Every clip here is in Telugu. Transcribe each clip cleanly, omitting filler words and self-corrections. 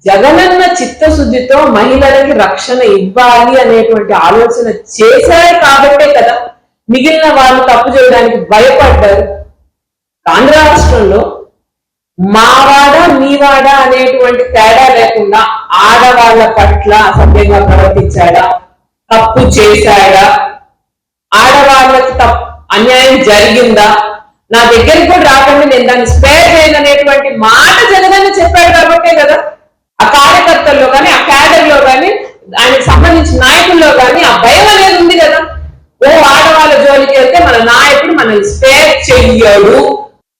జగనన్న చిత్తశుద్ధితో మహిళలకి రక్షణ ఇవ్వాలి అనేటువంటి ఆలోచన చేశారు కాబట్టే కదా మిగిలిన వాళ్ళు తప్పు చేయడానికి భయపడ్డారు. ఆంధ్ర రాష్ట్రంలో మావాడా మీవాడా అనేటువంటి తేడా లేకుండా ఆడవాళ్ల పట్ల అసభ్యంగా ప్రవర్తించాడా, తప్పు చేశాడా, ఆడవాళ్ళకి అన్యాయం జరిగిందా, నా దగ్గరికి కూడా రాకుండా నేను దాన్ని స్పేర్ చేయను అనేటువంటి మాట జగనన్న చెప్పాడు కాబట్టే కదా ఆ కార్యకర్తల్లో కానీ ఆ క్యాడర్ లో కానీ ఆయనకు సంబంధించిన నాయకుల్లో కానీ ఆ భయం అనేది ఉంది కదా. ఓ ఆడవాళ్ళ జోలికి వెళ్తే మన నాయకుడు మనల్ని స్పేర్ చెయ్యడు.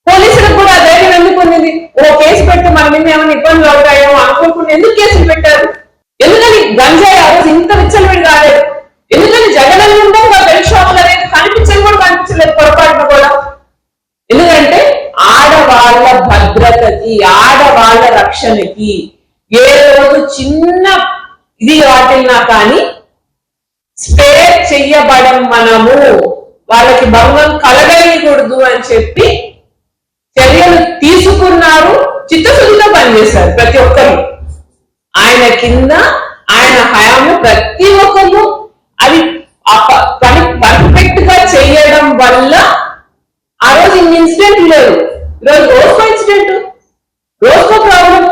పోలీసులకు కూడా ధైర్యం ఎందుకు ఉంది? ఓ కేసు పెట్టి మన మీద ఏమైనా ఇబ్బందులు అవుతాయో అనుకోకుండా ఎందుకు కేసులు పెట్టారు? ఎందుకని గంజాయి ఆ రోజు ఇంత విచ్చలవిడి కాలేదు? ఎందుకని జగనన్న ఉండే బెల్ట్ షాపులు అనేది కనిపించని కూడా కనిపించలేదు పొరపాటున కూడా. ఎందుకంటే ఆడవాళ్ళ భద్రతకి, ఆడవాళ్ళ రక్షణకి ఏ రోజు చిన్న ఇది వాటిల్నా కానీ స్పేర్ చెయ్యబడం, మనము వాళ్ళకి భంగం కలగకూడదు అని చెప్పి చర్యలు తీసుకున్నారు. చిత్తశుద్ధితో పనిచేశారు ప్రతి ఒక్కరు. ఆయన కింద ఆయన హయాము ప్రతి ఒక్కరు అది పని పర్ఫెక్ట్ గా చేయడం వల్ల ఆ రోజు ఇన్ని ఇన్సిడెంట్ లేవు. ఈరోజు రోజుకో ఇన్సిడెంట్, రోజుకో ప్రాబ్లం.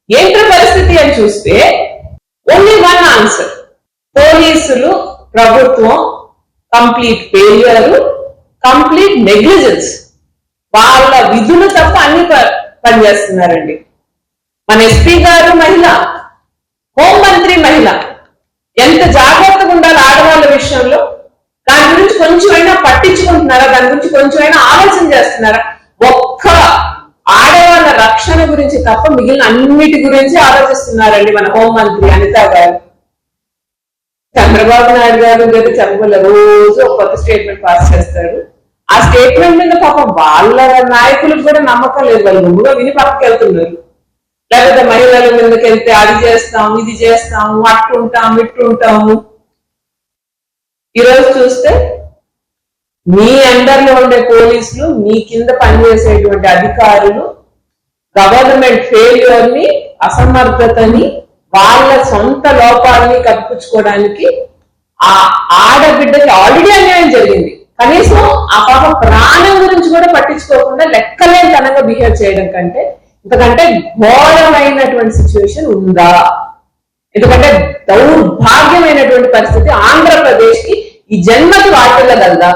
ఏంటో పరిస్థితి అని చూస్తే ఓన్లీ వన్ ఆన్సర్: పోలీసులు, ప్రభుత్వం కంప్లీట్ ఫెయిల్యూర్, కంప్లీట్ నెగ్లిజెన్స్. వాళ్ళ విధులు తప్ప అన్ని పనిచేస్తున్నారండి. మన ఎస్పీ గారు మహిళ, హోంమంత్రి మహిళ. ఎంత జాగ్రత్తగా ఉండాలి ఆడవాళ్ళ విషయంలో? దాని గురించి కొంచెమైనా పట్టించుకుంటున్నారా? దాని గురించి కొంచెమైనా ఆలోచన చేస్తున్నారా? ఒక్క ఆడవాళ్ళ రక్షణ గురించి తప్ప మిగిలిన అన్నిటి గురించి ఆలోచిస్తున్నారండి మన హోంమంత్రి అనిత గారు. చంద్రబాబు నాయుడు గారు గత చెప్పగల రోజు ఒక కొత్త స్టేట్మెంట్ పాస్ చేస్తారు. ఆ స్టేట్మెంట్ మీద పాపం వాళ్ళ నాయకులకు కూడా నమ్మకం లేదు. వాళ్ళు ముందుగా విని పక్కకి వెళ్తున్నారు. లేకపోతే మహిళల మీదకి వెళ్తే అది చేస్తాము, ఇది చేస్తాము, అట్టుంటాము, ఇట్టుంటాము. ఈరోజు చూస్తే మీ అండర్లో ఉండే పోలీసులు, మీ కింద పనిచేసేటువంటి అధికారులు గవర్నమెంట్ ఫెయిల్యూర్ ని, అసమర్థతని, వాళ్ళ సొంత లోపాలని కప్పించుకోవడానికి ఆ ఆడబిడ్డకి ఆల్రెడీ అన్యాయం జరిగింది. కనీసం ఆ పాప ప్రాణం గురించి కూడా పట్టించుకోకుండా లెక్కలేని తనంగా బిహేవ్ చేయడం కంటే ఇంతకంటే ఘోరమైనటువంటి సిచ్యువేషన్ ఉందా? ఎందుకంటే దౌర్భాగ్యమైనటువంటి పరిస్థితి ఆంధ్రప్రదేశ్ కి ఈ జన్మకి వాటిల్లగలదా?